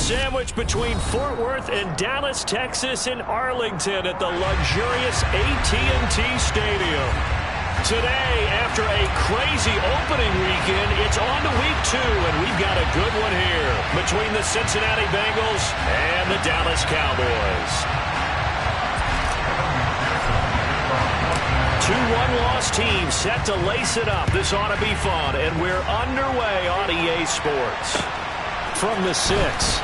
Sandwiched between Fort Worth and Dallas, Texas in Arlington at the luxurious AT&T Stadium. Today, after a crazy opening weekend, it's on to week 2, and we've got a good one here between the Cincinnati Bengals and the Dallas Cowboys. 2 one-loss teams set to lace it up. This ought to be fun, and we're underway on EA Sports. From the 6.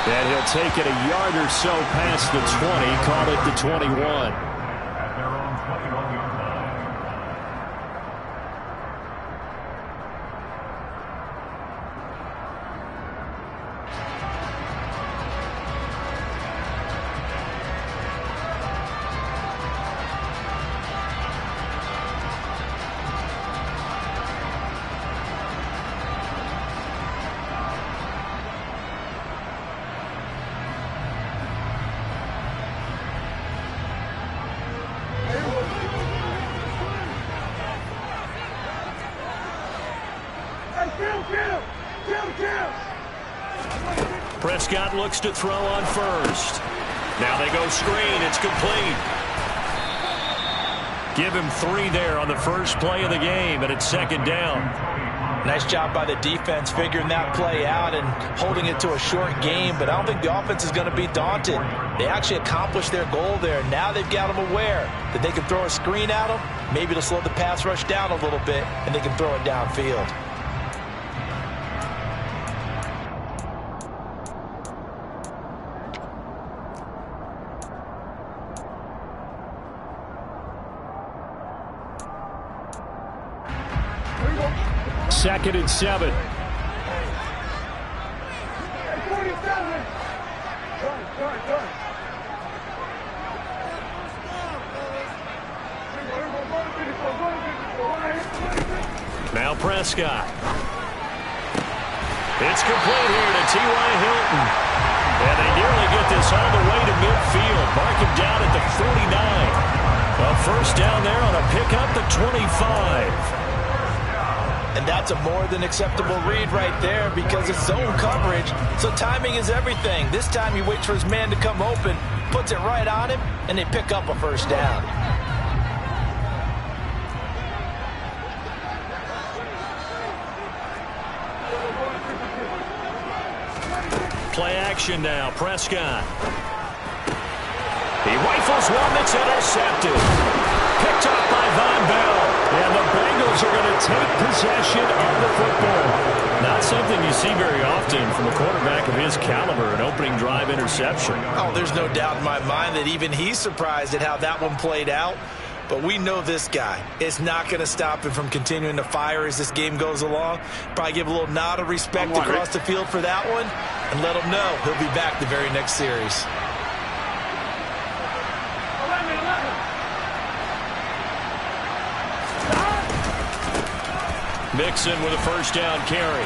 And he'll take it a yard or so past the 20, call it the 21. Prescott looks to throw on first. Now they go screen. It's complete. Give him 3 there on the first play of the game, and it's 2nd down. Nice job by the defense figuring that play out and holding it to a short game, but I don't think the offense is going to be daunted. They actually accomplished their goal there. Now they've got them aware that they can throw a screen at them. Maybe it'll slow the pass rush down a little bit, and they can throw it downfield. Second and 7. Now Prescott. It's complete here to T.Y. Hilton. And they nearly get this all the way to midfield. Mark him down at the 49. A first down there on a pickup, the 25. And that's a more than acceptable read right there because it's zone coverage, so timing is everything. This time he waits for his man to come open, puts it right on him, and they pick up a first down. Play action now, Prescott. He rifles one that's intercepted. Picked up by Von Bell. And the Bengals are going to take possession of the football. Not something you see very often from a quarterback of his caliber, an opening drive interception. Oh, there's no doubt in my mind that even he's surprised at how that one played out. But we know this guy. It's not going to stop him from continuing to fire as this game goes along. Probably give a little nod of respect across the field for that one and let him know he'll be back the very next series. Mixon with a first down carry.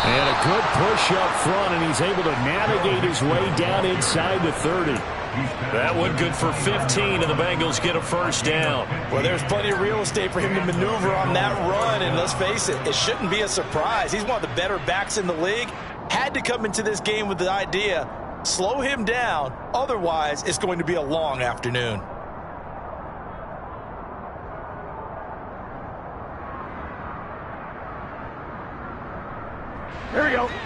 And a good push up front, and he's able to navigate his way down inside the 30. That one good for 15, and the Bengals get a first down. Well, there's plenty of real estate for him to maneuver on that run, and let's face it, it shouldn't be a surprise. He's one of the better backs in the league. Had to come into this game with the idea, slow him down, otherwise it's going to be a long afternoon. Here we go. Here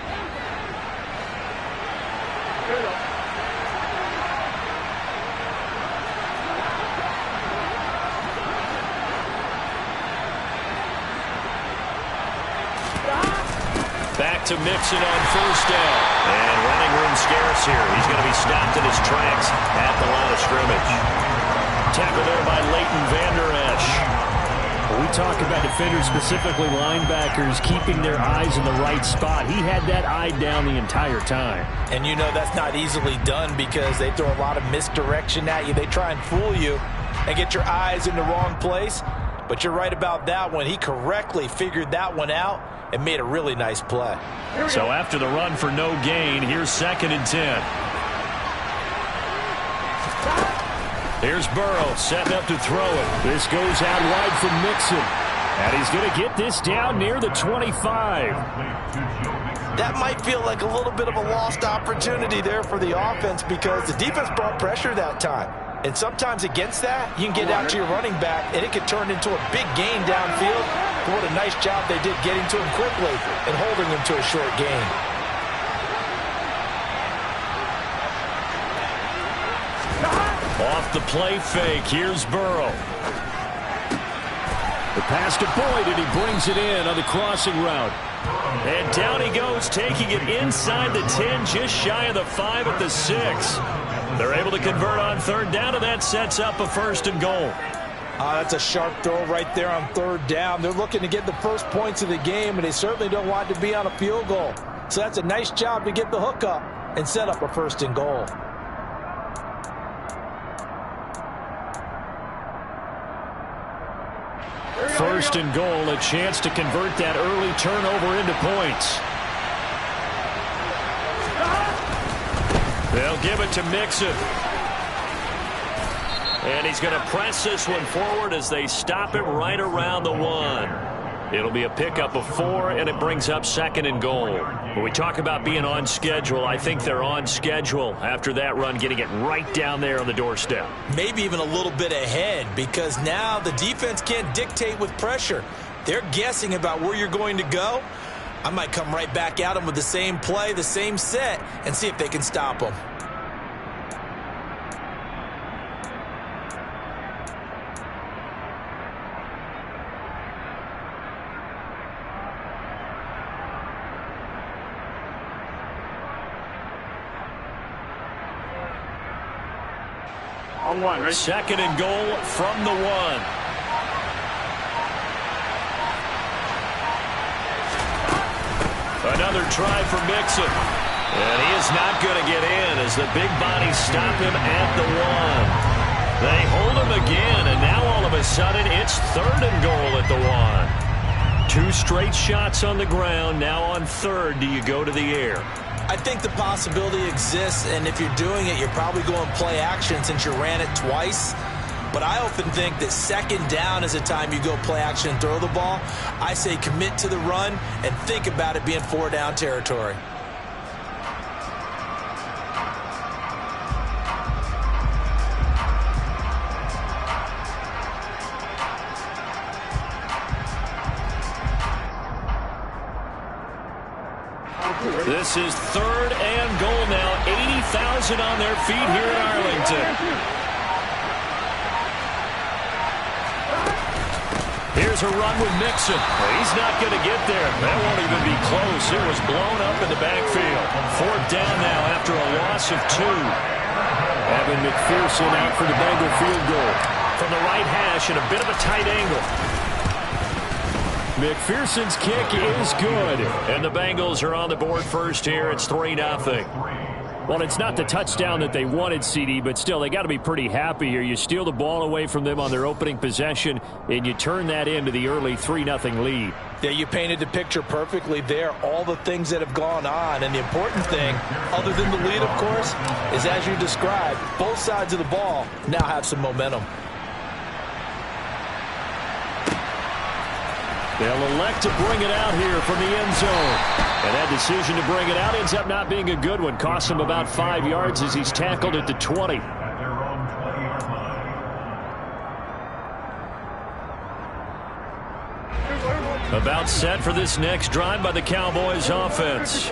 we go. Back to Mixon on first down. And running room scarce here. He's going to be stopped in his tracks at the line of scrimmage. Tackle there by Leighton Vander Esch. We talk about defenders, specifically linebackers, keeping their eyes in the right spot. He had that eye down the entire time. And you know that's not easily done because they throw a lot of misdirection at you. They try and fool you and get your eyes in the wrong place. But you're right about that one. He correctly figured that one out and made a really nice play. So after the run for no gain, here's 2nd and 10. Here's Burrow setting up to throw it. This goes out wide from Mixon. And he's going to get this down near the 25. That might feel like a little bit of a lost opportunity there for the offense because the defense brought pressure that time. And sometimes against that, you can get out to your running back, and it could turn into a big gain downfield. But what a nice job they did getting to him quickly and holding him to a short gain. Off the play fake, here's Burrow. The pass to Boyd, and he brings it in on the crossing route. And down he goes, taking it inside the 10, just shy of the 5 at the 6. They're able to convert on third down, and that sets up a 1st and goal. That's a sharp throw right there on third down. They're looking to get the first points of the game, and they certainly don't want it to be on a field goal. So that's a nice job to get the hook up and set up a 1st and goal. First and goal, a chance to convert that early turnover into points. They'll give it to Mixon. And he's going to press this one forward as they stop him right around the 1. It'll be a pickup of 4, and it brings up 2nd and goal. When we talk about being on schedule, I think they're on schedule after that run, getting it right down there on the doorstep. Maybe even a little bit ahead, because now the defense can't dictate with pressure. They're guessing about where you're going to go. I might come right back at them with the same play, the same set, and see if they can stop them. On 1, right? 2nd and goal from the 1. Another try for Mixon. And he is not going to get in as the big bodies stop him at the 1. They hold him again, and now all of a sudden it's 3rd and goal at the 1. 2 straight shots on the ground. Now on 3rd, do you go to the air? I think the possibility exists, and if you're doing it, you're probably going play action since you ran it twice. But I often think that 2nd down is a time you go play action and throw the ball. I say commit to the run and think about it being 4-down territory. This is 3rd and goal now. 80,000 on their feet here in Arlington. Here's a run with Mixon. He's not going to get there. That won't even be close. It was blown up in the backfield. 4th down now after a loss of 2. Evan McPherson out for the Bengal field goal. From the right hash and a bit of a tight angle. McPherson's kick is good. And the Bengals are on the board first here. It's 3-0. Well, it's not the touchdown that they wanted, CD, but still, they got to be pretty happy here. You steal the ball away from them on their opening possession, and you turn that into the early 3-0 lead. Yeah, you painted the picture perfectly there, all the things that have gone on. And the important thing, other than the lead, of course, is as you described, both sides of the ball now have some momentum. They'll elect to bring it out here from the end zone. And that decision to bring it out ends up not being a good one. Costs him about 5 yards as he's tackled at the 20. About set for this next drive by the Cowboys offense.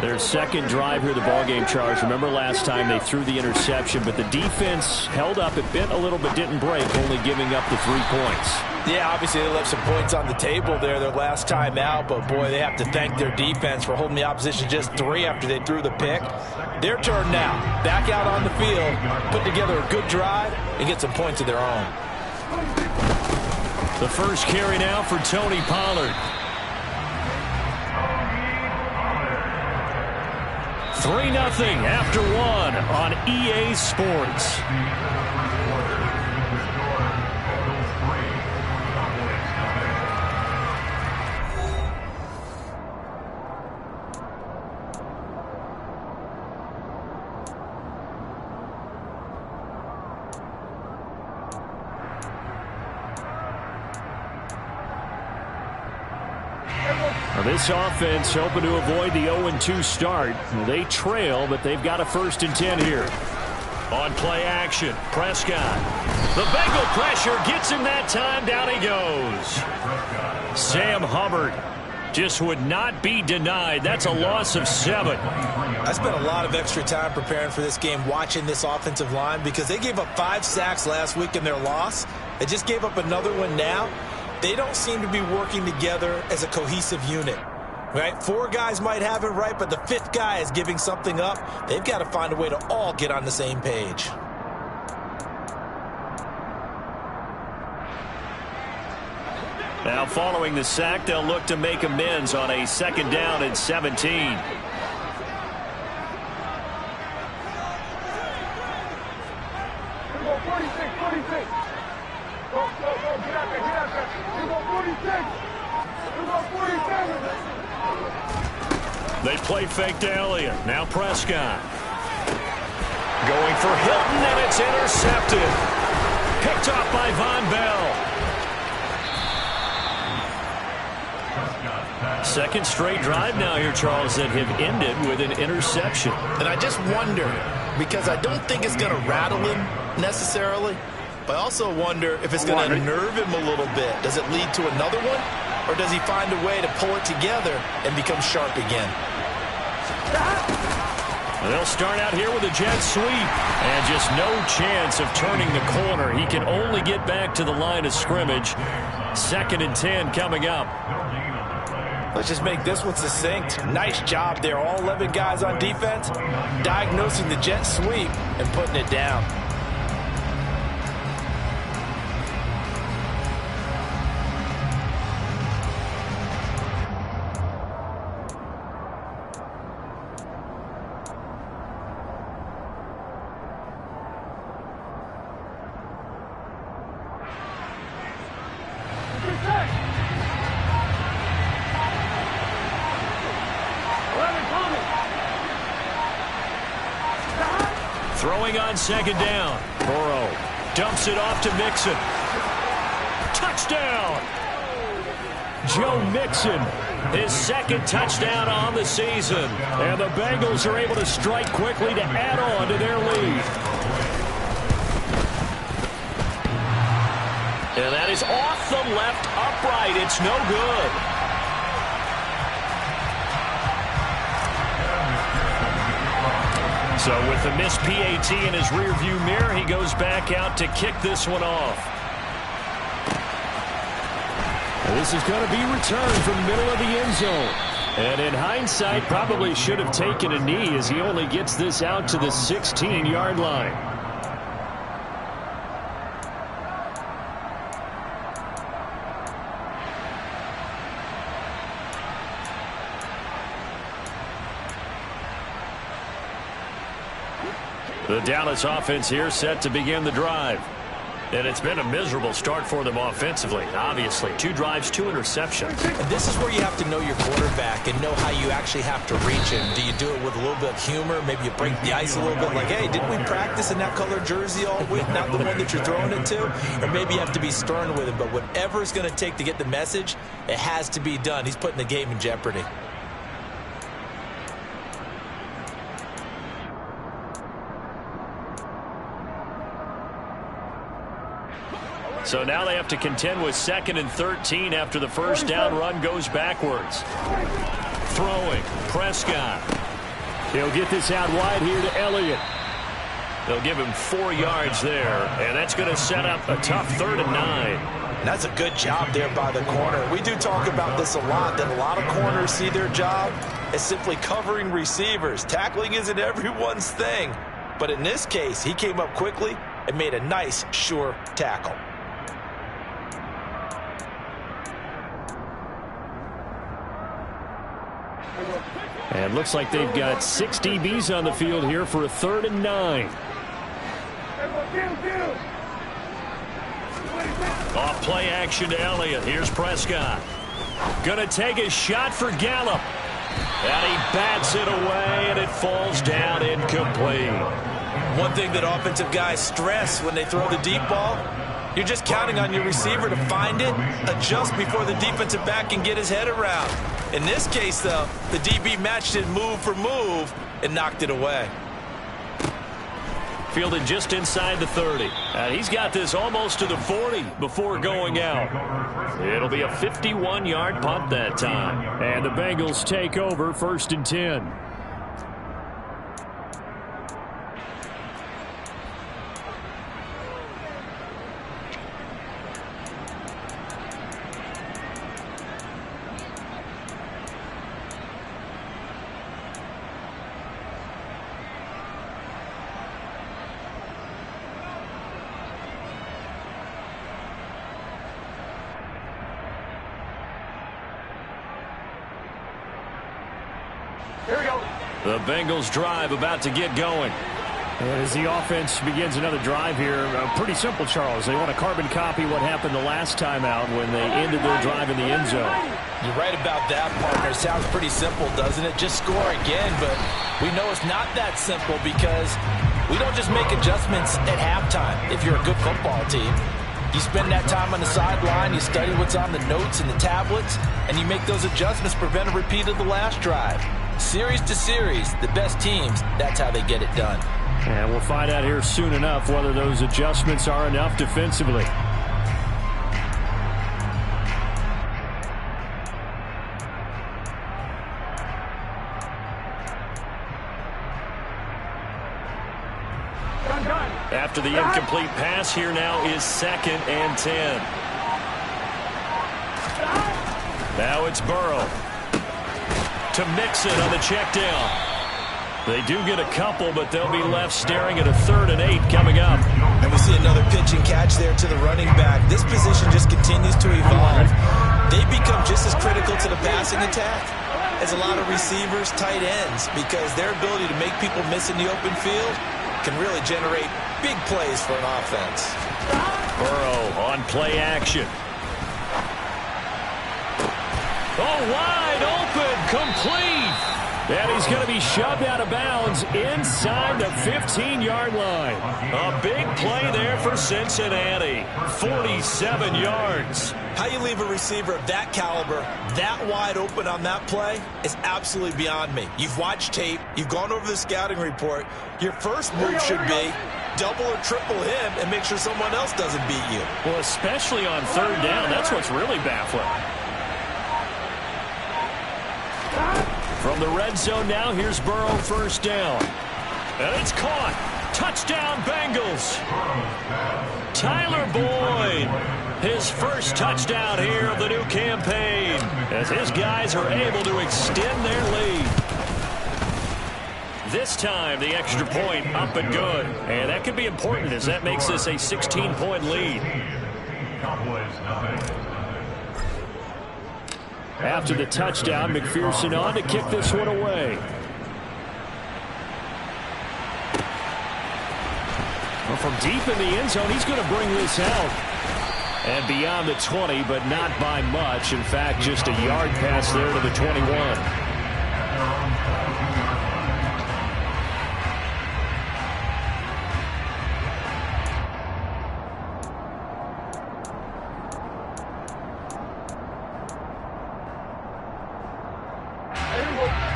Their 2nd drive here, the ballgame, Charles. Remember last time they threw the interception, but the defense held up. It bent a little but didn't break, only giving up the 3 points. Yeah, obviously they left some points on the table there their last time out, but boy, they have to thank their defense for holding the opposition just 3 after they threw the pick. Their turn now. Back out on the field, put together a good drive, and get some points of their own. The first carry now for Tony Pollard. 3-0 after 1 on EA Sports. Now this offense hoping to avoid the 0-2 start. They trail, but they've got a 1st and 10 here. On play action, Prescott. The Bengal pressure gets him that time. Down he goes. Sam Hubbard just would not be denied. That's a loss of 7. I spent a lot of extra time preparing for this game, watching this offensive line, because they gave up 5 sacks last week in their loss. They just gave up another one now. They don't seem to be working together as a cohesive unit. Right? 4 guys might have it right, but the 5th guy is giving something up. They've got to find a way to all get on the same page. Now following the sack, they'll look to make amends on a 2nd down and 17. They play fake to Elliott. Now Prescott. Going for Hilton, and it's intercepted. Picked off by Von Bell. 2nd straight drive now here, Charles, that have ended with an interception. And I just wonder, because I don't think it's going to rattle him necessarily, but I also wonder if it's going to nerve him a little bit. Does it lead to another one, or does he find a way to pull it together and become sharp again? They'll start out here with a jet sweep, and just no chance of turning the corner. He can only get back to the line of scrimmage. 2nd and 10 coming up. Let's just make this one succinct. Nice job there, all 11 guys on defense, diagnosing the jet sweep and putting it down. Throwing on 2nd down. Burrow dumps it off to Mixon. Touchdown! Joe Mixon, his 2nd touchdown on the season. And the Bengals are able to strike quickly to add on to their lead. And that is off the left upright. It's no good. So with the missed PAT in his rearview mirror, he goes back out to kick this one off. This is going to be returned from the middle of the end zone. And in hindsight, probably should have taken a knee as he only gets this out to the 16-yard line. The Dallas offense here set to begin the drive. And it's been a miserable start for them offensively. Obviously, 2 drives, 2 interceptions. And this is where you have to know your quarterback and know how you actually have to reach him. Do you do it with a little bit of humor? Maybe you break the ice a little bit like, hey, didn't we practice in that color jersey all week? Not the one that you're throwing it to? Or maybe you have to be stern with him. But whatever it's going to take to get the message, it has to be done. He's putting the game in jeopardy. So now they have to contend with 2nd and 13 after the 1st down run goes backwards. Throwing, Prescott. He'll get this out wide here to Elliott. They'll give him 4 yards there, and that's going to set up a tough 3rd and 9. That's a good job there by the corner. We do talk about this a lot, that a lot of corners see their job as simply covering receivers. Tackling isn't everyone's thing. But in this case, he came up quickly and made a nice, sure tackle. And looks like they've got 6 DBs on the field here for a 3rd and 9. Off play action to Elliott. Here's Prescott. Gonna take a shot for Gallup. And he bats it away, and it falls down incomplete. One thing that offensive guys stress when they throw the deep ball, You're just counting on your receiver to find it, adjust before the defensive back can get his head around. In this case, though, the DB matched it move for move and knocked it away. Fielded just inside the 30. And he's got this almost to the 40 before going out. It'll be a 51-yard punt that time. And the Bengals take over 1st and 10. The Bengals drive about to get going. As the offense begins another drive here, pretty simple, Charles. They want to carbon copy what happened the last time out when they ended their drive in the end zone. You're right about that, partner. Sounds pretty simple, doesn't it? Just score again, but we know it's not that simple because we don't just make adjustments at halftime if you're a good football team. You spend that time on the sideline, you study what's on the notes and the tablets, and you make those adjustments, prevent a repeat of the last drive. Series to series, the best teams, that's how they get it done. And we'll find out here soon enough whether those adjustments are enough defensively. After the incomplete pass, here now is 2nd and 10. Now it's Burrow to Mixon on the check down. They do get a couple, but they'll be left staring at a 3rd and 8 coming up. And we see another pitch and catch there to the running back. This position just continues to evolve. They become just as critical to the passing attack as a lot of receivers, tight ends, because their ability to make people miss in the open field can really generate big plays for an offense. Burrow on play action. Oh, wide open, complete. And he's going to be shoved out of bounds inside the 15-yard line. A big play there for Cincinnati. 47 yards. How you leave a receiver of that caliber that wide open on that play is absolutely beyond me. You've watched tape. You've gone over the scouting report. Your first move should be double or triple him and make sure someone else doesn't beat you. Well, especially on 3rd down. That's what's really baffling. From the red zone now, here's Burrow, 1st down. And it's caught. Touchdown, Bengals. Tyler Boyd, his first touchdown here of the new campaign, as his guys are able to extend their lead. This time, the extra point up and good. And that could be important as that makes this a 16-point lead. After the touchdown, McPherson on to kick this one away. Well, from deep in the end zone, he's going to bring this out. And beyond the 20, but not by much. In fact, just a yard pass there to the 21.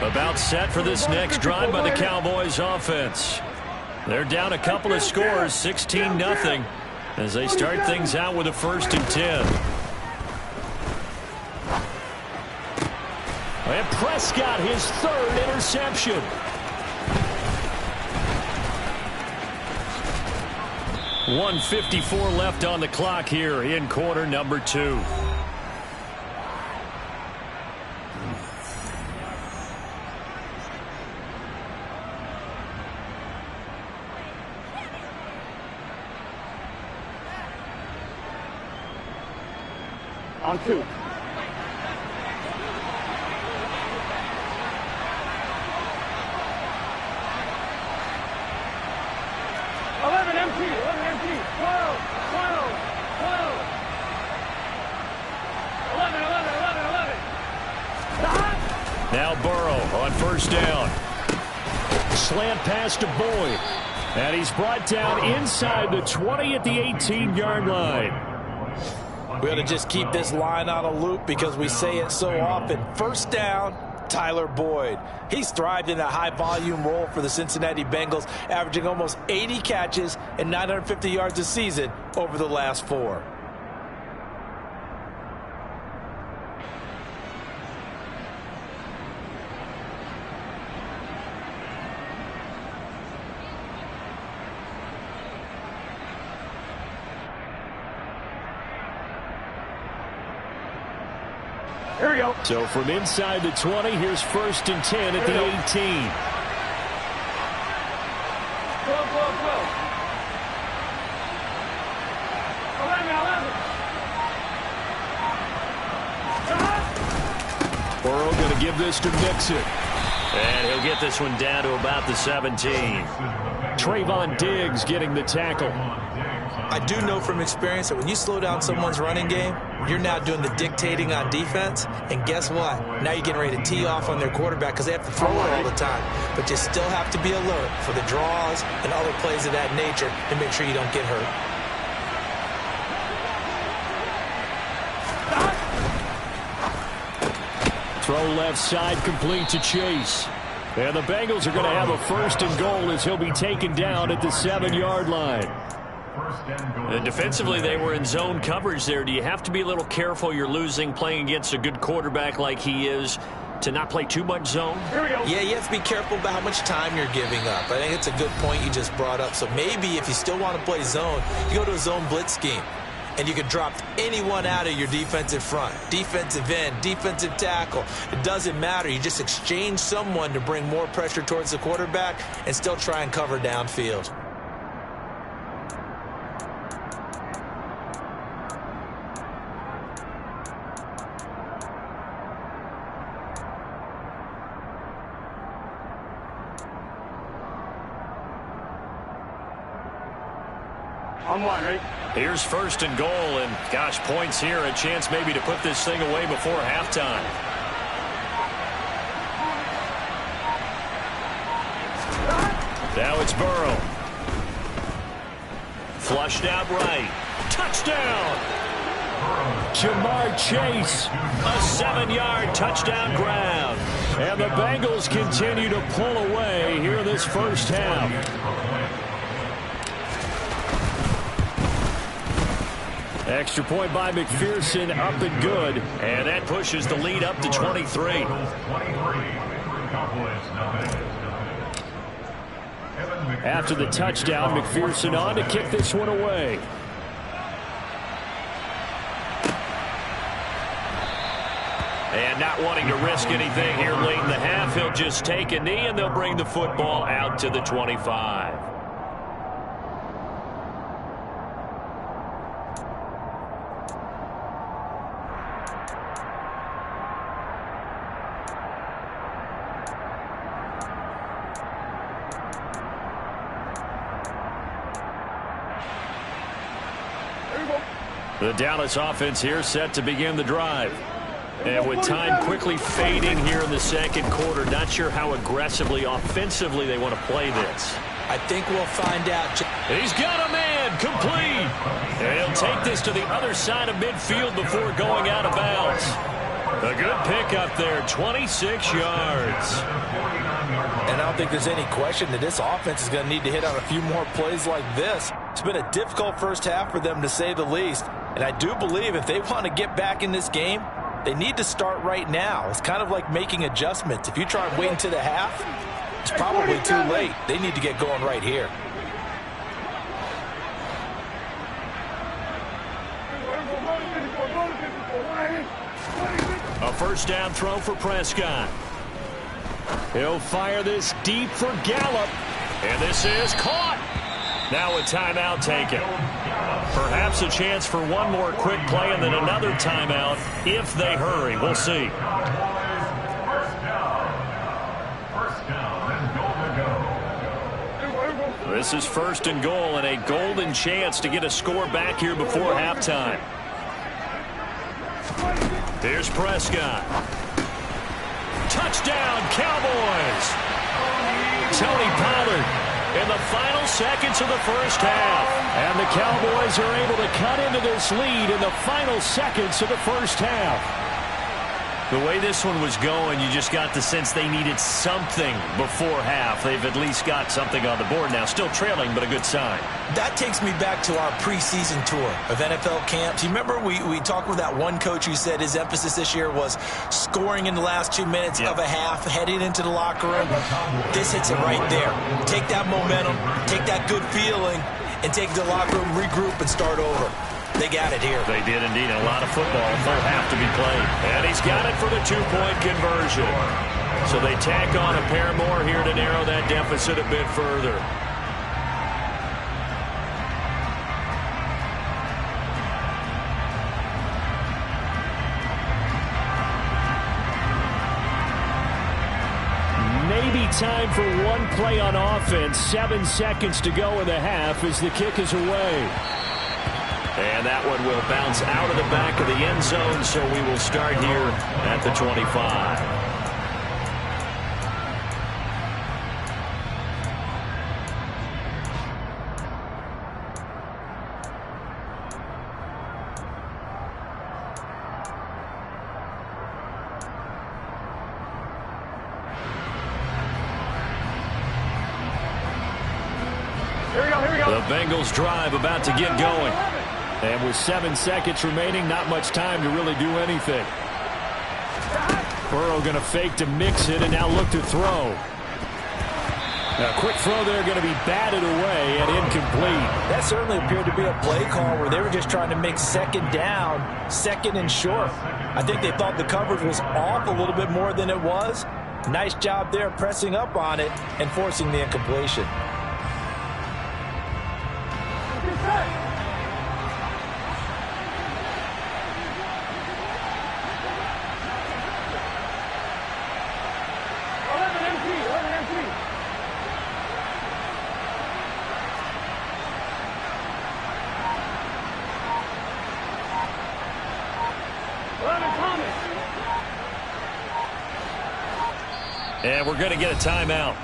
About set for this next drive by the Cowboys offense. They're down a couple of scores, 16-0, as they start things out with a 1st and 10. And Prescott, his 3rd interception. .154 left on the clock here in quarter number 2. On 2. Now Burrow on 1st down. slant pass to Boyd. And he's brought down inside the 20 at the 18-yard line. We ought to just keep this line on a loop because we say it so often. First down, Tyler Boyd. He's thrived in a high-volume role for the Cincinnati Bengals, averaging almost 80 catches and 950 yards a season over the last 4. Here we go. So from inside the 20, here's 1st and 10 at the 18. Go. 11. Burrow going to give this to Mixon. And he'll get this one down to about the 17. Trayvon Diggs getting the tackle. I do know from experience that when you slow down someone's running game, you're now doing the dictating on defense. And guess what? Now you're getting ready to tee off on their quarterback because they have to throw it all the time. But you still have to be alert for the draws and other plays of that nature to make sure you don't get hurt. Throw left side complete to Chase. And the Bengals are going to have a 1st and goal as he'll be taken down at the 7-yard line. And defensively, they were in zone coverage there. Do you have to be a little careful? You're losing playing against a good quarterback like he is to not play too much zone? Yeah, you have to be careful about how much time you're giving up. I think it's a good point you just brought up. So maybe if you still want to play zone, you go to a zone blitz scheme. And you can drop anyone out of your defensive front. Defensive end, defensive tackle. It doesn't matter. You just exchange someone to bring more pressure towards the quarterback and still try and cover downfield. On 1, right? Here's 1st and goal, and gosh, points here. A chance maybe to put this thing away before halftime. Now it's Burrow. Flushed out right. Touchdown! Jamar Chase. A 7-yard touchdown grab. And the Bengals continue to pull away here this first half. Extra point by McPherson, up and good. And that pushes the lead up to 23. After the touchdown, McPherson on to kick this one away. And not wanting to risk anything here late in the half, he'll just take a knee and they'll bring the football out to the 25. The Dallas offense here set to begin the drive. And with time quickly fading here in the second quarter, not sure how aggressively, offensively they want to play this. I think we'll find out. He's got a man, complete. And he'll take this to the other side of midfield before going out of bounds. A good pick up there, 26 yards. And I don't think there's any question that this offense is going to need to hit on a few more plays like this. It's been a difficult first half for them, to say the least. And I do believe if they want to get back in this game, they need to start right now. It's kind of like making adjustments. If you try and wait until the half, it's probably too late. They need to get going right here. A first down throw for Prescott. He'll fire this deep for Gallup. And this is caught. Now a timeout taken. Perhaps a chance for one more quick play and then another timeout if they hurry. We'll see. This is 1st and goal and a golden chance to get a score back here before halftime. Here's Prescott. Touchdown, Cowboys! Tony Pollard in the final seconds of the first half. And the Cowboys are able to cut into this lead in the final seconds of the first half. The way this one was going, you just got the sense they needed something before half. They've at least got something on the board now. Still trailing, but a good sign. That takes me back to our preseason tour of NFL camps. You remember we talked with that one coach who said his emphasis this year was scoring in the last 2 minutes of a half, heading into the locker room. This hits it right there. Take that momentum, take that good feeling, and take the locker room, regroup, and start over. They got it here. They did indeed. A lot of football will have to be played. And he's got it for the two-point conversion. So they tack on a pair more here to narrow that deficit a bit further. Maybe time for one play on offense. 7 seconds to go in the half as the kick is away. And that one will bounce out of the back of the end zone, so we will start here at the 25. Here we go. The Bengals drive about to get going. And with 7 seconds remaining, not much time to really do anything. Burrow going to fake to mix it and now look to throw. A quick throw there going to be batted away and incomplete. That certainly appeared to be a play call where they were just trying to make second down, second and short. I think they thought the coverage was off a little bit more than it was. Nice job there pressing up on it and forcing the incompletion. And we're going to get a timeout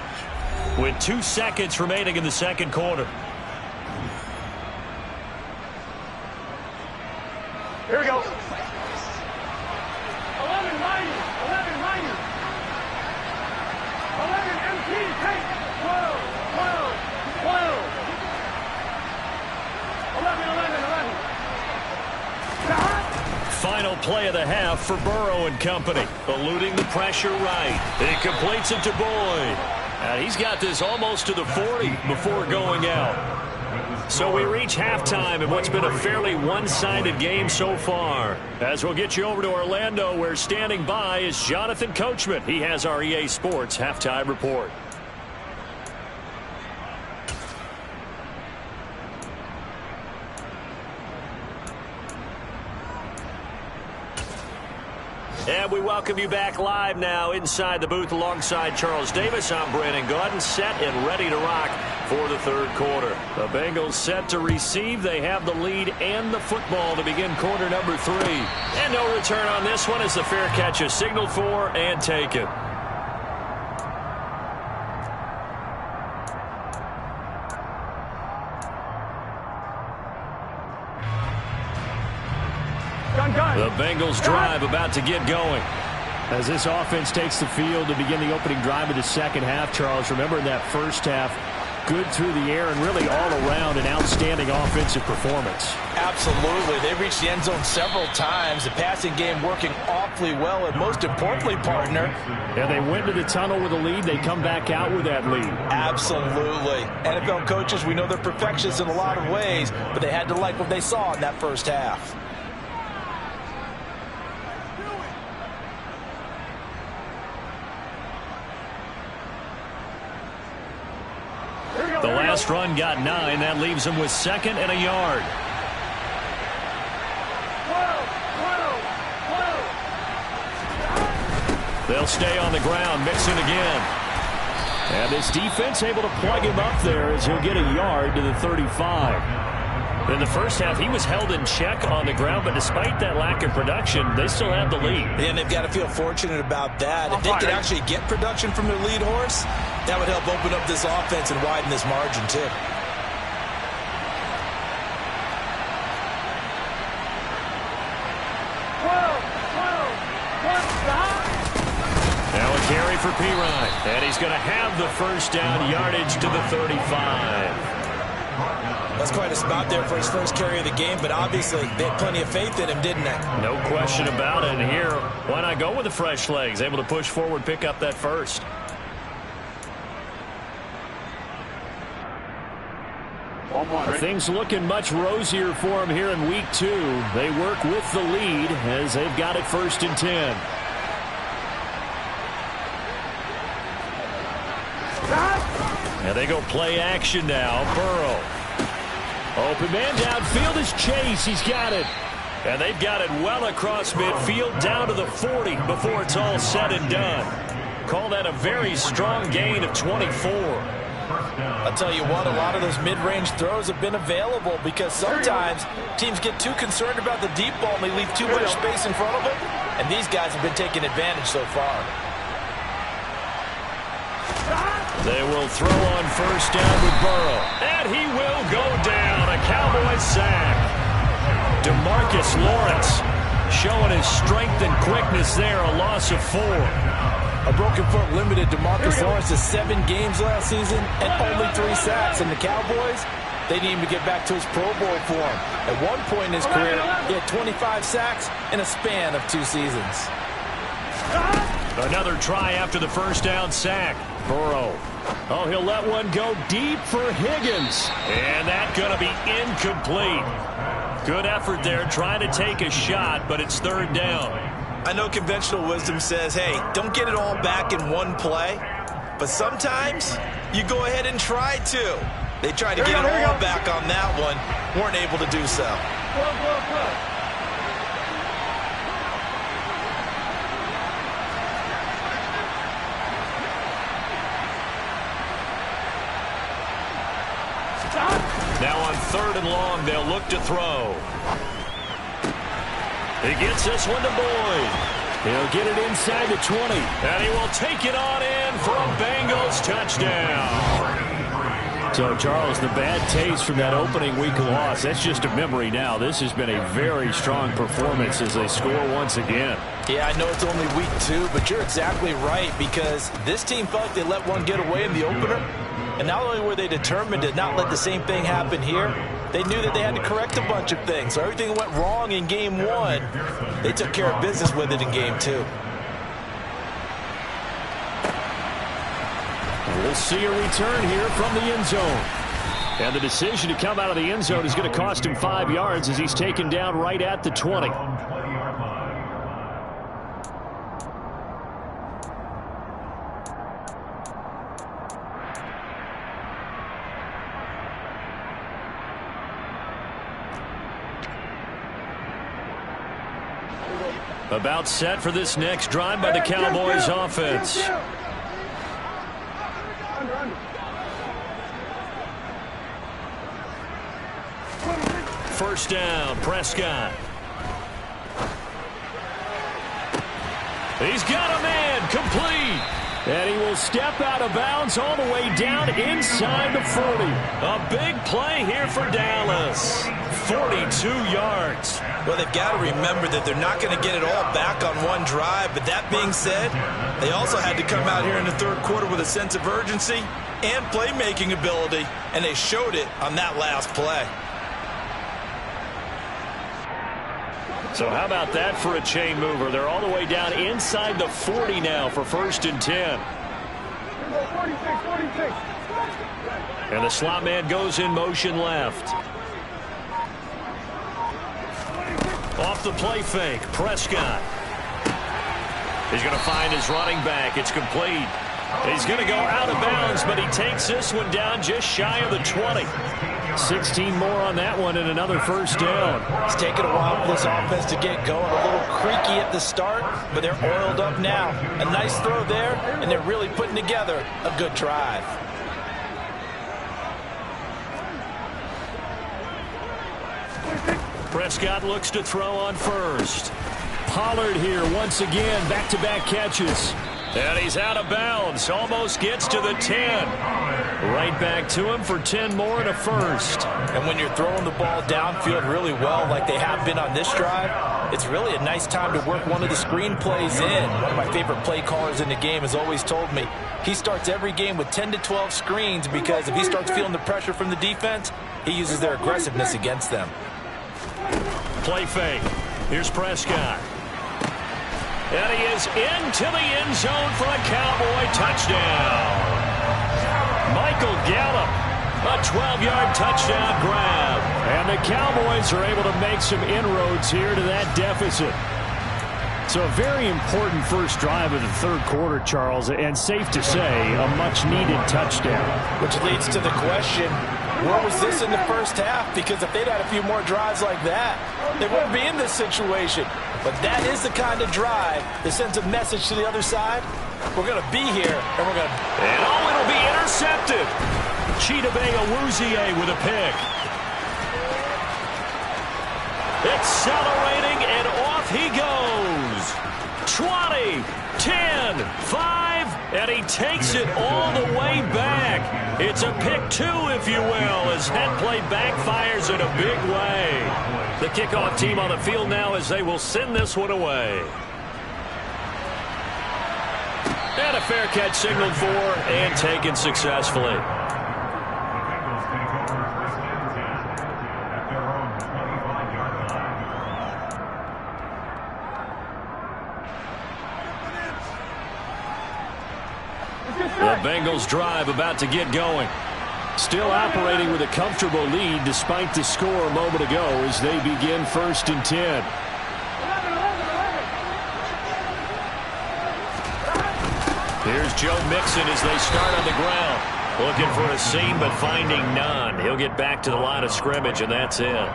with 2 seconds remaining in the second quarter. Here we go. 11 minus. 11 minus. 11 MT. Take 12. 12. 12. 11. 11. 11. Final play of the half for Burrow and company. Eluding the pressure right. He completes it to Boyd. And he's got this almost to the 40 before going out. So we reach halftime in what's been a fairly one-sided game so far. As we'll get you over to Orlando, where standing by is Jonathan Coachman. He has our EA Sports halftime report. And we welcome you back live now inside the booth alongside Charles Davis. I'm Brandon Gaudin, set and ready to rock for the third quarter. The Bengals set to receive. They have the lead and the football to begin quarter number 3. And no return on this one as the fair catch is signaled for and taken. The Bengals drive about to get going. As this offense takes the field to begin the opening drive of the second half, Charles, remember in that first half, good through the air and really all around an outstanding offensive performance. Absolutely. They reached the end zone several times. The passing game working awfully well, and most importantly, partner. Yeah, they went to the tunnel with a lead. They come back out with that lead. Absolutely. NFL coaches, we know they're perfectionists in a lot of ways, but they had to like what they saw in that first half. The last run got 9. That leaves them with second and a yard. 12. They'll stay on the ground, mixing again. And this defense able to plug him up there as he'll get a yard to the 35. In the first half, he was held in check on the ground, but despite that lack of production, they still have the lead. And they've got to feel fortunate about that. If they could actually get production from their lead horse, that would help open up this offense and widen this margin, too. Now a carry for Pirine, and he's going to have the first down, yardage to the 35. That's quite a spot there for his first carry of the game, but obviously they had plenty of faith in him, didn't they? No question about it. And here, why not go with the fresh legs? Able to push forward, pick up that first. Things looking much rosier for him here in week 2. They work with the lead as they've got it 1st and 10. And they go play action now. Burrow. Open man downfield is Chase. He's got it. And they've got it well across midfield down to the 40 before it's all said and done. Call that a very strong gain of 24. I'll tell you what, a lot of those mid-range throws have been available because sometimes teams get too concerned about the deep ball and they leave too much space in front of them. And these guys have been taking advantage so far. They will throw on 1st down with Burrow. And he will go down. A Cowboys sack. DeMarcus Lawrence showing his strength and quickness there. A loss of 4. A broken foot limited DeMarcus Lawrence to 7 games last season and only 3 sacks. And the Cowboys, they need him to get back to his Pro Bowl form. At one point in his career, he had 25 sacks in a span of 2 seasons. Another try after the first down sack. Burrow. Oh, he'll let one go deep for Higgins. And that's going to be incomplete. Good effort there trying to take a shot, but it's 3rd down. I know conventional wisdom says, hey, don't get it all back in one play. But sometimes you go ahead and try to. They tried to get it all back on that one. Weren't able to do so. Now on 3rd and long, they'll look to throw. He gets this one to Boyd. He'll get it inside the 20. And he will take it on in for a Bengals touchdown. So, Charles, the bad taste from that opening week loss, that's just a memory now. This has been a very strong performance as they score once again. Yeah, I know it's only week 2, but you're exactly right because this team felt like they let one get away in the opener. And not only were they determined to not let the same thing happen here, they knew that they had to correct a bunch of things. So everything that went wrong in game 1, they took care of business with it in game 2. We'll see a return here from the end zone. And the decision to come out of the end zone is going to cost him 5 yards as he's taken down right at the 20. About set for this next drive by the Cowboys offense. First down, Prescott. He's got a man, complete. And he will step out of bounds all the way down inside the 40. A big play here for Dallas. 42 yards. Well, they've got to remember that they're not going to get it all back on one drive. But that being said, they also had to come out here in the 3rd quarter with a sense of urgency and playmaking ability. And they showed it on that last play. So how about that for a chain mover? They're all the way down inside the 40 now for 1st and 10. 46. And the slot man goes in motion left. Off the play fake, Prescott. He's going to find his running back. It's complete. He's going to go out of bounds, but he takes this one down just shy of the 20. 16 more on that one and another first down. It's taken a while for this offense to get going. A little creaky at the start, but they're oiled up now. A nice throw there, and they're really putting together a good drive. Prescott looks to throw on first. Pollard here once again, back-to-back catches. And he's out of bounds, almost gets to the 10. Right back to him for 10 more and a first. And when you're throwing the ball downfield really well like they have been on this drive, it's really a nice time to work one of the screen plays in. One of my favorite play callers in the game has always told me he starts every game with 10 to 12 screens because if he starts feeling the pressure from the defense, he uses their aggressiveness against them. Play fake. Here's Prescott. And he is into the end zone for a Cowboy touchdown. Michael Gallup, a 12-yard touchdown grab. And the Cowboys are able to make some inroads here to that deficit. So a very important first drive of the third quarter, Charles, and safe to say, a much-needed touchdown. Which leads to the question, where was this in the first half? Because if they'd had a few more drives like that, they wouldn't be in this situation. But that is the kind of drive that sends a message to the other side. We're going to be here, and we're going to... And it'll be intercepted. Chidobe Awuzie with a pick. Accelerating, and off he goes. 20, 10, 5, and he takes it all the way back. It's a pick two, if you will, as that play backfires in a big way. The kickoff team on the field now as they will send this one away. And a fair catch signaled for and taken successfully. The Bengals drive about to get going. Still operating with a comfortable lead despite the score a moment ago as they begin 1st and 10. Here's Joe Mixon as they start on the ground. Looking for a seam but finding none. He'll get back to the line of scrimmage and that's it.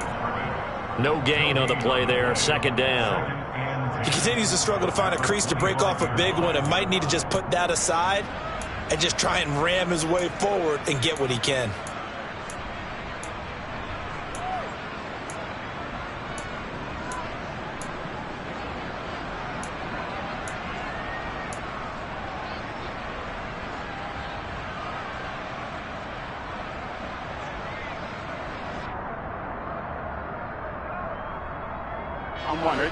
No gain on the play there. 2nd down. He continues to struggle to find a crease to break off a big one and might need to just put that aside and just try and ram his way forward and get what he can.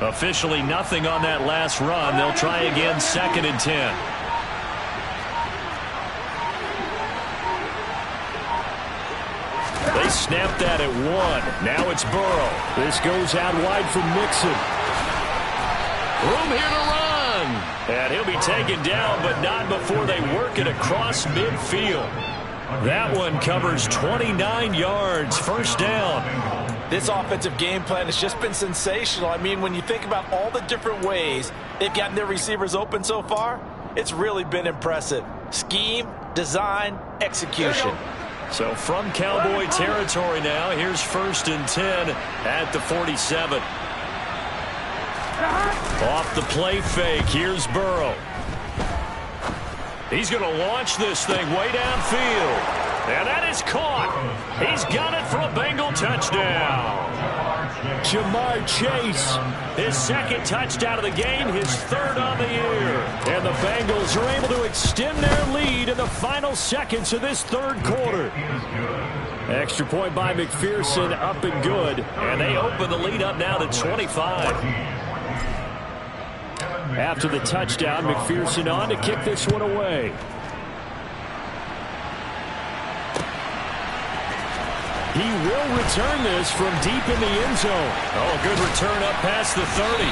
Officially nothing on that last run. They'll try again 2nd and 10. They snapped that at 1. Now it's Burrow. This goes out wide from Mixon. Room here to run. And he'll be taken down, but not before they work it across midfield. That one covers 29 yards. 1st down. This offensive game plan has just been sensational. I mean, when you think about all the different ways they've gotten their receivers open so far, it's really been impressive. Scheme, design, execution. So from Cowboy territory now, here's 1st and 10 at the 47. Off the play fake, here's Burrow. He's going to launch this thing way downfield. And that is caught. He's got it for a Bengal touchdown. Jamar Chase, his 2nd touchdown of the game, his 3rd on the year. And the Bengals are able to extend their lead in the final seconds of this 3rd quarter. Extra point by McPherson, up and good. And they open the lead up now to 25. After the touchdown, McPherson on to kick this one away. He will return this from deep in the end zone. Oh, good return up past the 30.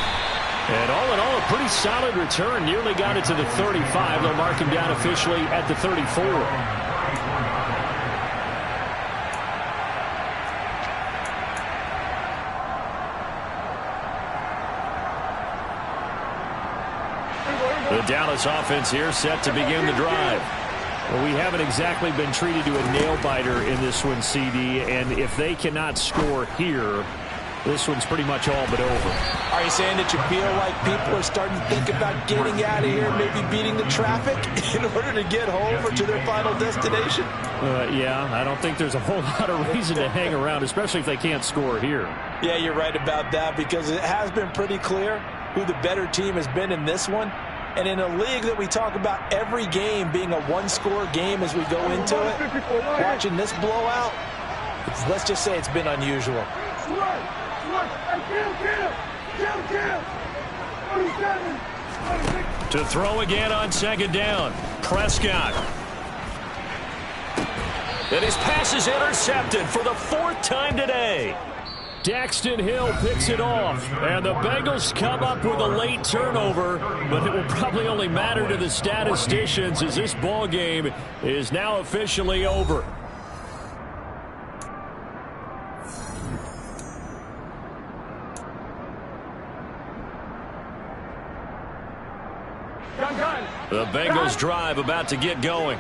And all in all, a pretty solid return. Nearly got it to the 35. They'll mark him down officially at the 34. The Dallas offense here set to begin the drive. Well, we haven't exactly been treated to a nail-biter in this one, CD, and if they cannot score here, This one's pretty much all but over. Are you saying that you feel like people are starting to think about getting out of here, maybe beating the traffic in order to get home or to their final destination? Yeah, I don't think there's a whole lot of reason to hang around, especially if they can't score here. Yeah, you're right about that, because it has been pretty clear who the better team has been in this one. And in a league that we talk about every game being a one-score game as we go into it, watching this blowout, let's just say it's been unusual. To throw again on second down, Prescott. And his pass is intercepted for the fourth time today. Daxton Hill picks it off, and the Bengals come up with a late turnover, but it will probably only matter to the statisticians as this ball game is now officially over. The Bengals drive about to get going.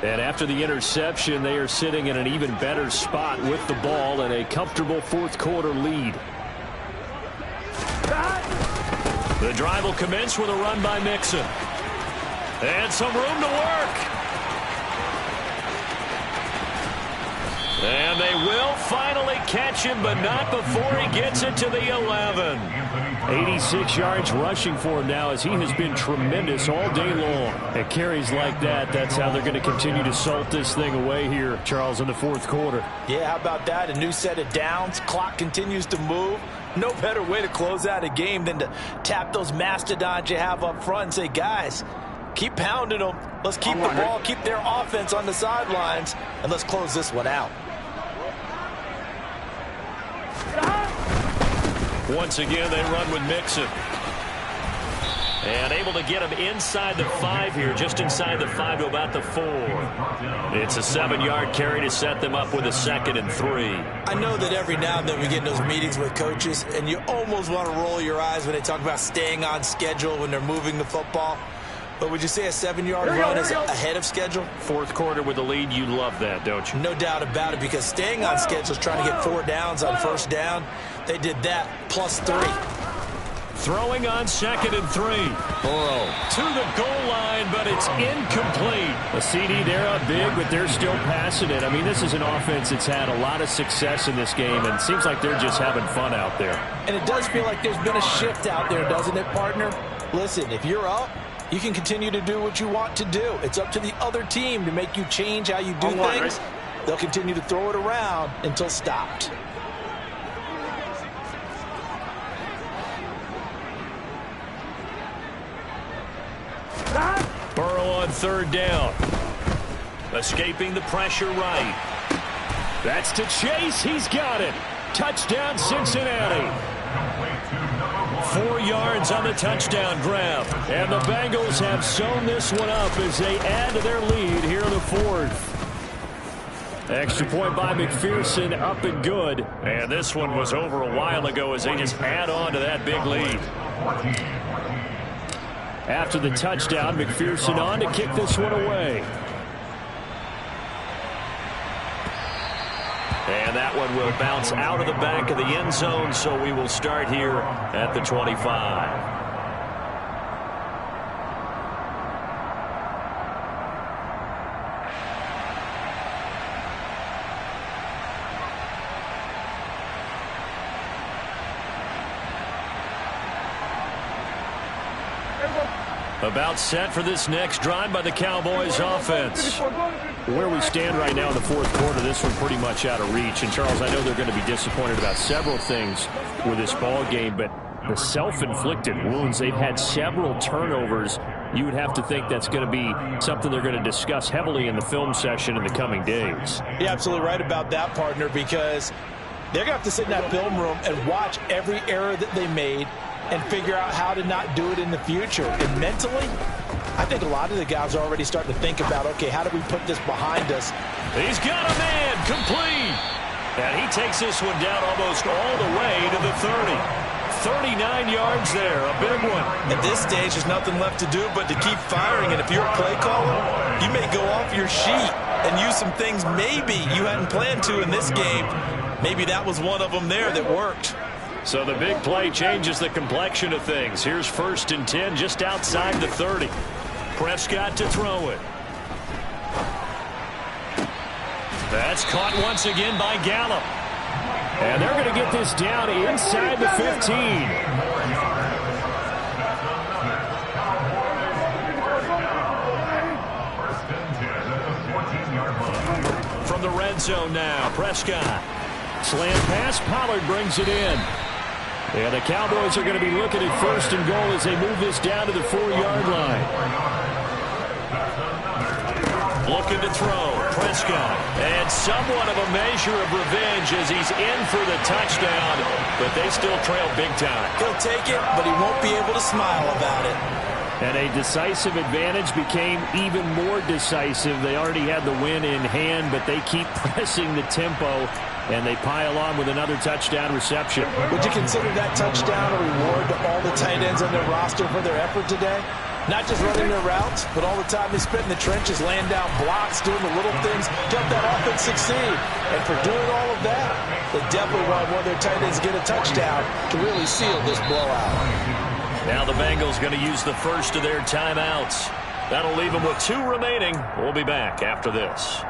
And after the interception, they are sitting in an even better spot with the ball and a comfortable fourth quarter lead. The drive will commence with a run by Mixon. And some room to work. And they will finally catch him, but not before he gets it to the 11. 86 yards rushing for him now, as he has been tremendous all day long. At carries like that, that's how they're going to continue to salt this thing away here, Charles, in the fourth quarter. Yeah, how about that? A new set of downs. Clock continues to move. No better way to close out a game than to tap those mastodons you have up front and say, guys, keep pounding them. Let's keep the ball, keep their offense on the sidelines, and let's close this one out. Once again, they run with Mixon. And able to get him inside the 5 here, just inside the 5 to about the 4. It's a 7-yard carry to set them up with a 2nd and 3. I know that every now and then we get in those meetings with coaches, and you almost want to roll your eyes when they talk about staying on schedule when they're moving the football. But would you say a 7-yard run is ahead of schedule? Fourth quarter with the lead, you love that, don't you? No doubt about it, because staying on schedule is trying to get 4 downs on first down. They did that, plus 3. Throwing on 2nd and 3. Burrow to the goal line, but it's incomplete. A CD, they're up big, but they're still passing it. I mean, this is an offense that's had a lot of success in this game, and it seems like they're just having fun out there. And it does feel like there's been a shift out there, doesn't it, partner? Listen, if you're up, you can continue to do what you want to do. It's up to the other team to make you change how you do things. Right? They'll continue to throw it around until stopped. Burrow on 3rd down. Escaping the pressure right. That's to Chase. He's got it. Touchdown, Cincinnati. 4 yards on the touchdown grab. And the Bengals have sewn this one up as they add to their lead here in the 4th. Extra point by McPherson, up and good. And this one was over a while ago as they just add on to that big lead. After the touchdown, McPherson on to kick this one away. And that one will bounce out of the back of the end zone, so we will start here at the 25. About set for this next drive by the Cowboys offense. Where we stand right now in the fourth quarter, this one pretty much out of reach. And, Charles, I know they're going to be disappointed about several things with this ball game, but the self-inflicted wounds, they've had several turnovers. You would have to think that's going to be something they're going to discuss heavily in the film session in the coming days. You're absolutely right about that, partner, because they're going to have to sit in that film room and watch every error that they made and figure out how to not do it in the future. And mentally, I think a lot of the guys are already starting to think about, okay, how do we put this behind us? He's got a man, complete. And he takes this one down almost all the way to the 30. 39 yards there, a big one. At this stage, there's nothing left to do but to keep firing. And if you're a play caller, you may go off your sheet and use some things maybe you hadn't planned to in this game. Maybe that was one of them there that worked. So the big play changes the complexion of things. Here's 1st and 10 just outside the 30. Prescott to throw it. That's caught once again by Gallup. And they're going to get this down inside the 15. From the red zone now, Prescott. Slant pass, Pollard brings it in. And the Cowboys are going to be looking at 1st and goal as they move this down to the 4-yard line. Looking to throw, Prescott. And somewhat of a measure of revenge as he's in for the touchdown, but they still trail big time. He'll take it, but he won't be able to smile about it. And a decisive advantage became even more decisive. They already had the win in hand, but they keep pressing the tempo, and they pile on with another touchdown reception. Would you consider that touchdown a reward to all the tight ends on their roster for their effort today? Not just running their routes, but all the time they spent in the trenches, laying down blocks, doing the little things to help that offense succeed. And for doing all of that, they definitely want one of their tight ends to get a touchdown to really seal this blowout. Now the Bengals going to use the first of their timeouts. That'll leave them with 2 remaining. We'll be back after this.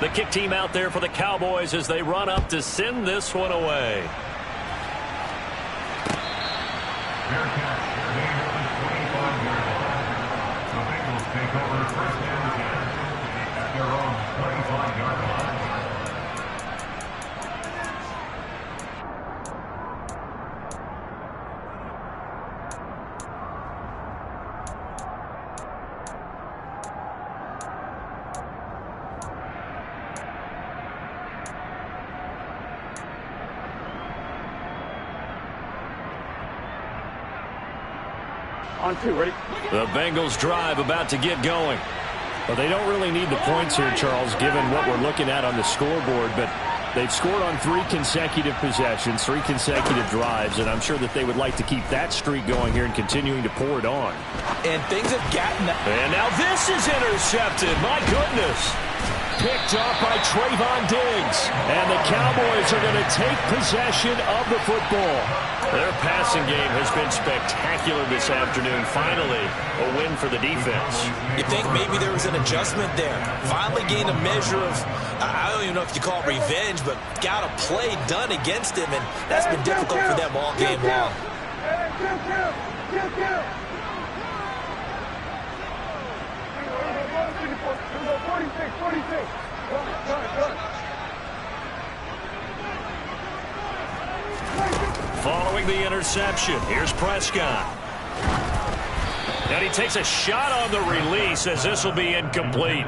The kick team out there for the Cowboys as they run up to send this one away. The Bengals take over 1st and 10 at their own 25-yard line. On 2, ready? The Bengals drive about to get going. Well, they don't really need the points here, Charles, given what we're looking at on the scoreboard, but they've scored on 3 consecutive possessions, 3 consecutive drives, and I'm sure that they would like to keep that streak going here and continuing to pour it on. And things have gotten... And now this is intercepted. My goodness. Picked off by Trayvon Diggs. And the Cowboys are going to take possession of the football. Their passing game has been spectacular this afternoon. Finally, a win for the defense. You think maybe there was an adjustment there. Finally gained a measure of, I don't even know if you call it revenge, but got a play done against him, and that's been difficult for them all game long. Following the interception, here's Prescott. And he takes a shot on the release as this will be incomplete.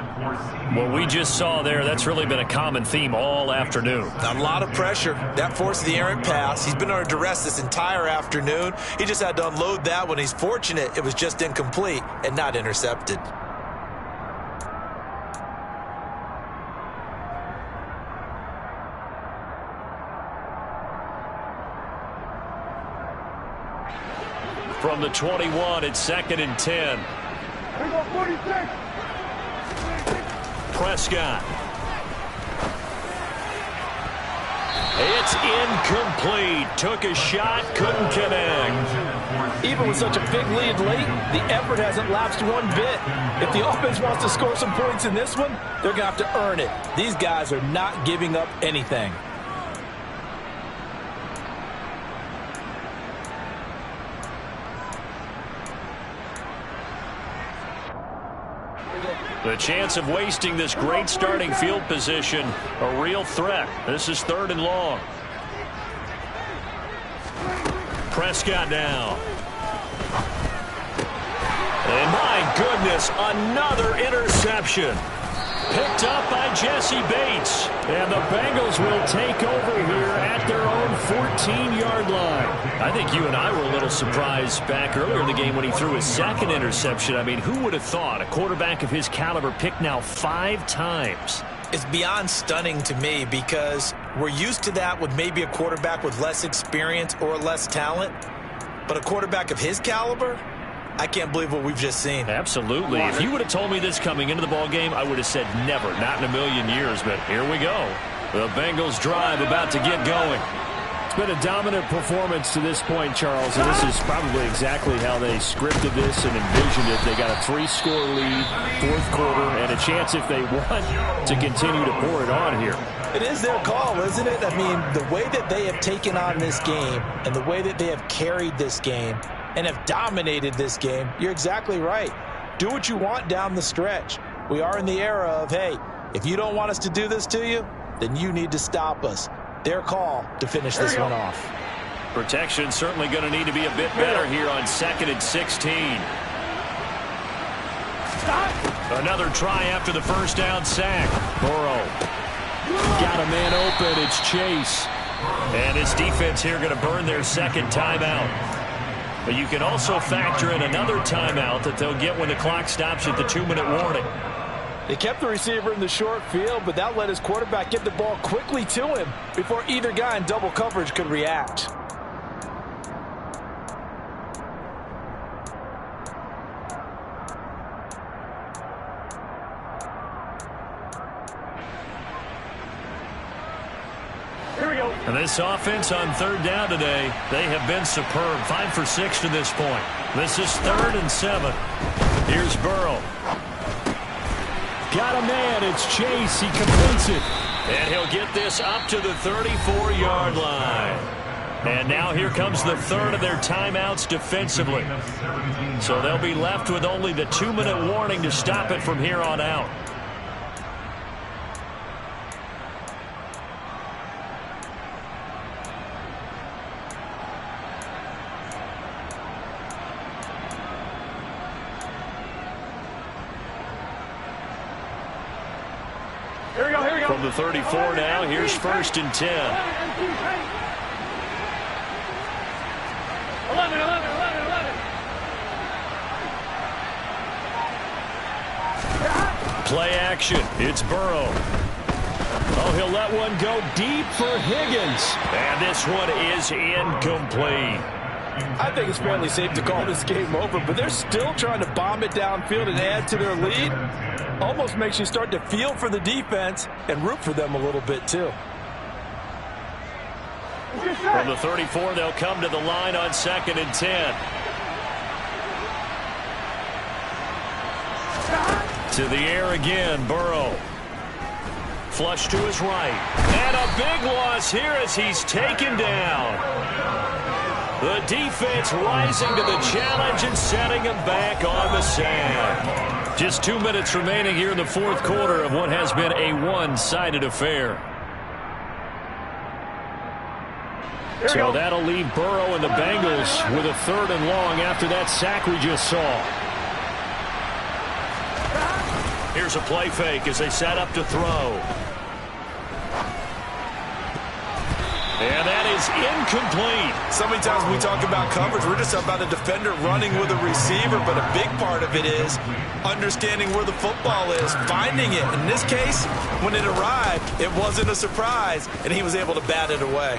What we just saw there, that's really been a common theme all afternoon. A lot of pressure. That forced the errant pass. He's been under duress this entire afternoon. He just had to unload that one. He's fortunate it was just incomplete and not intercepted. From the 21, it's 2nd and 10. Prescott. It's incomplete. Took a shot, couldn't connect. Even with such a big lead late, the effort hasn't lapsed one bit. If the offense wants to score some points in this one, they're going to have to earn it. These guys are not giving up anything. The chance of wasting this great starting field position, a real threat. This is 3rd and long. Prescott now. And my goodness, another interception. Picked up by Jesse Bates. And the Bengals will take over here at their own 14-yard line. I think you and I were a little surprised back earlier in the game when he threw his 2nd interception. I mean, who would have thought a quarterback of his caliber picked now 5 times? It's beyond stunning to me because we're used to that with maybe a quarterback with less experience or less talent. But a quarterback of his caliber, I can't believe what we've just seen. Absolutely. If you would have told me this coming into the ball game, I would have said never, not in a million years. But here we go. The Bengals drive about to get going. It's been a dominant performance to this point, Charles, and this is probably exactly how they scripted this and envisioned it. They got a 3-score lead, fourth quarter, and a chance if they want to continue to pour it on here. It is their call, isn't it? I mean, the way that they have taken on this game and the way that they have carried this game and have dominated this game, you're exactly right. Do what you want down the stretch. We are in the era of, hey, if you don't want us to do this to you, then you need to stop us. Their call to finish this one off. Protection certainly going to need to be a bit better here on 2nd and 16. Another try after the first down sack. Burrow got a man open. It's Chase. And his defense here going to burn their second timeout. But you can also factor in another timeout that they'll get when the clock stops at the 2-minute warning. They kept the receiver in the short field, but that let his quarterback get the ball quickly to him before either guy in double coverage could react. Here we go. And this offense on 3rd down today, they have been superb. 5 for 6 to this point. This is 3rd and 7. Here's Burrow. Got a man. It's Chase. He completes it. And he'll get this up to the 34-yard line. And now here comes the third of their timeouts defensively. So they'll be left with only the 2-minute warning to stop it from here on out. From the 34 now, here's 1st and 10. 11. Play action. It's Burrow. Oh, he'll let one go deep for Higgins. And this one is incomplete. I think it's fairly safe to call this game over, but they're still trying to bomb it downfield and add to their lead. Almost makes you start to feel for the defense and root for them a little bit, too. From the 34, they'll come to the line on 2nd and 10. To the air again, Burrow. Flush to his right. And a big loss here as he's taken down. The defense rising to the challenge and setting him back on the sand. Just 2 minutes remaining here in the fourth quarter of what has been a one-sided affair. So that'll leave Burrow and the Bengals with a 3rd and long after that sack we just saw. Here's a play fake as they set up to throw. And that is incomplete. So many times when we talk about coverage, we're just about a defender running with a receiver, but a big part of it is understanding where the football is, finding it. In this case, when it arrived, it wasn't a surprise, and he was able to bat it away.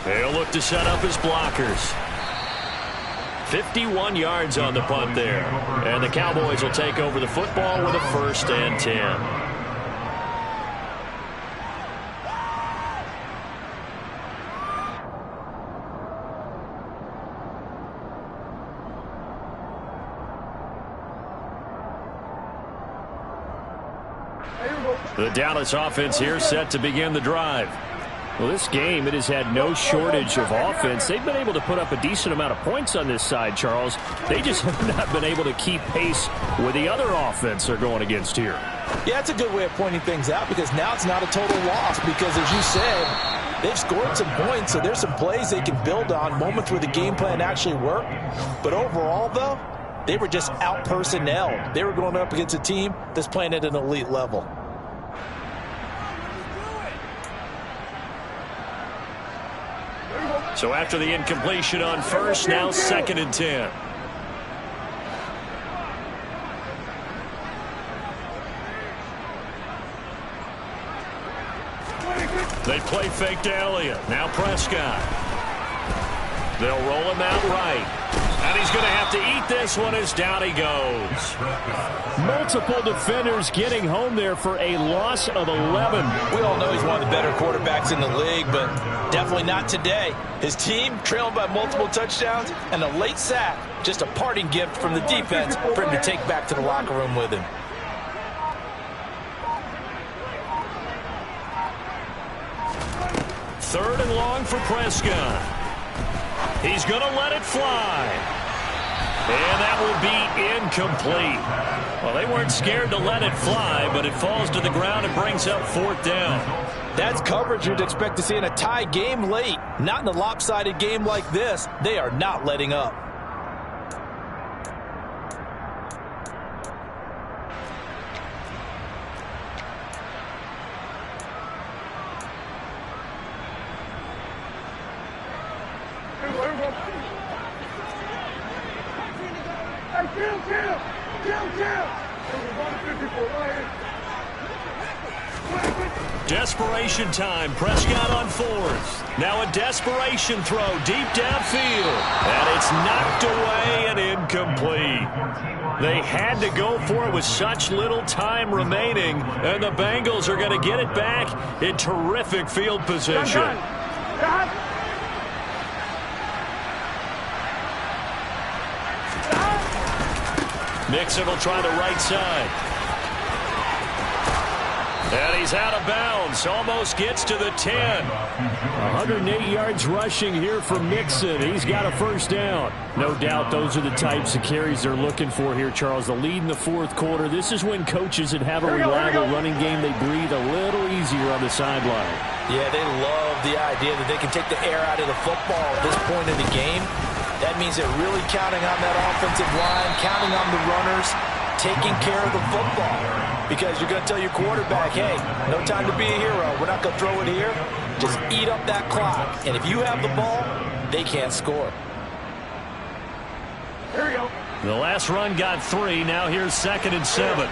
They'll look to set up his blockers. 51 yards on the punt there. And the Cowboys will take over the football with a 1st and 10. The Dallas offense here set to begin the drive. Well, this game, it has had no shortage of offense. They've been able to put up a decent amount of points on this side, Charles. They just have not been able to keep pace with the other offense they're going against here. Yeah, it's a good way of pointing things out because now it's not a total loss because, as you said, they've scored some points, so there's some plays they can build on, moments where the game plan actually worked. But overall, though, they were just out-personnel. They were going up against a team that's playing at an elite level. So after the incompletion on 1st, now 2nd and 10. They play fake to Elliott. Now Prescott. They'll roll him out right. And he's going to have to eat this one as down he goes. Multiple defenders getting home there for a loss of 11. We all know he's one of the better quarterbacks in the league, but definitely not today. His team trailing by multiple touchdowns and a late sack. Just a parting gift from the defense for him to take back to the locker room with him. Third and long for Prescott. He's going to let it fly. And that will be incomplete. Well, they weren't scared to let it fly, but it falls to the ground and brings up fourth down. That's coverage you'd expect to see in a tie game late. Not in a lopsided game like this. They are not letting up. Desperation time. Prescott on fourth. Now a desperation throw deep downfield. And it's knocked away and incomplete. They had to go for it with such little time remaining. And the Bengals are going to get it back in terrific field position. Mixon will try the right side. And he's out of bounds. Almost gets to the 10. 108 yards rushing here for Mixon. He's got a first down. No doubt those are the types of carries they're looking for here, Charles. The lead in the fourth quarter. This is when coaches that have a reliable running game, they breathe a little easier on the sideline. Yeah, they love the idea that they can take the air out of the football at this point in the game. That means they're really counting on that offensive line, counting on the runners, taking care of the football. Because you're going to tell your quarterback, hey, no time to be a hero. We're not going to throw it here. Just eat up that clock. And if you have the ball, they can't score. Here we go. The last run got 3. Now here's 2nd and 7.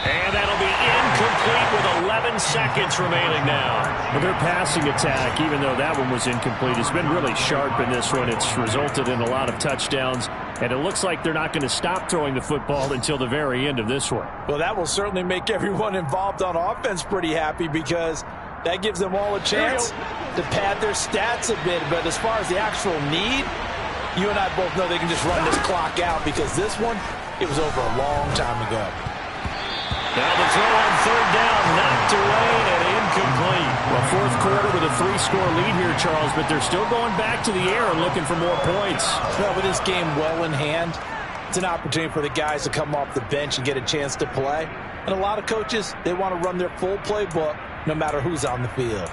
And that'll be incomplete with 11 seconds remaining now. But their passing attack, even though that one was incomplete, has been really sharp in this one. It's resulted in a lot of touchdowns, and it looks like they're not going to stop throwing the football until the very end of this one. Well, that will certainly make everyone involved on offense pretty happy because that gives them all a chance to pad their stats a bit. But as far as the actual need, you and I both know they can just run this clock out because this one, it was over a long time ago. Now the throw on third down, knocked away and incomplete. Well, fourth quarter with a 3-score lead here, Charles, but they're still going back to the air and looking for more points. Well, with this game well in hand, it's an opportunity for the guys to come off the bench and get a chance to play. And a lot of coaches, they want to run their full playbook no matter who's on the field.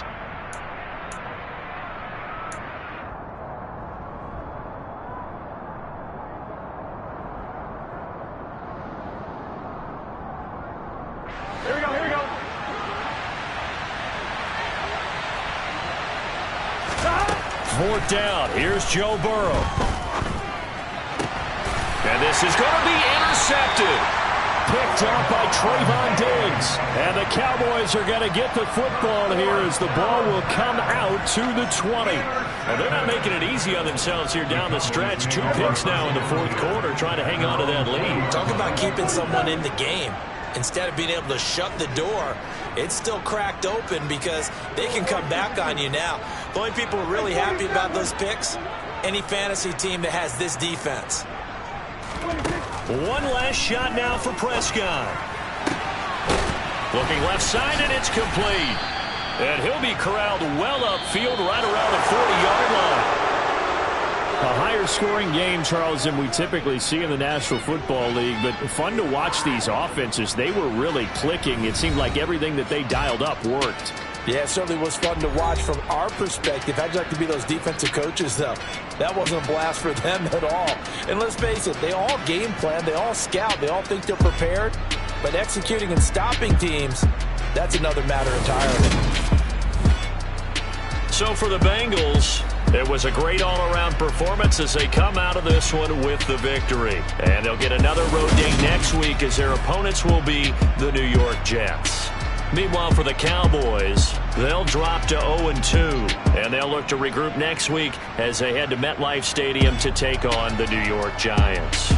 Fourth down. Here's Joe Burrow. And this is going to be intercepted. Picked up by Trayvon Diggs. And the Cowboys are going to get the football here as the ball will come out to the 20. Well, they're not making it easy on themselves here down the stretch. 2 picks now in the fourth quarter trying to hang on to that lead. Talk about keeping someone in the game. Instead of being able to shut the door, it's still cracked open because they can come back on you now. The only people who are really happy about those picks, any fantasy team that has this defense. One last shot now for Prescott. Looking left side, and it's complete. And he'll be corralled well upfield right around the 40-yard line. A higher-scoring game, Charles, than we typically see in the National Football League, but fun to watch these offenses. They were really clicking. It seemed like everything that they dialed up worked. Yeah, it certainly was fun to watch from our perspective. How'd you like to be those defensive coaches, though? That wasn't a blast for them at all. And let's face it, they all game plan, they all scout, they all think they're prepared. But executing and stopping teams, that's another matter entirely. So for the Bengals, it was a great all-around performance as they come out of this one with the victory. And they'll get another road game next week as their opponents will be the New York Jets. Meanwhile, for the Cowboys, they'll drop to 0-2, and they'll look to regroup next week as they head to MetLife Stadium to take on the New York Giants.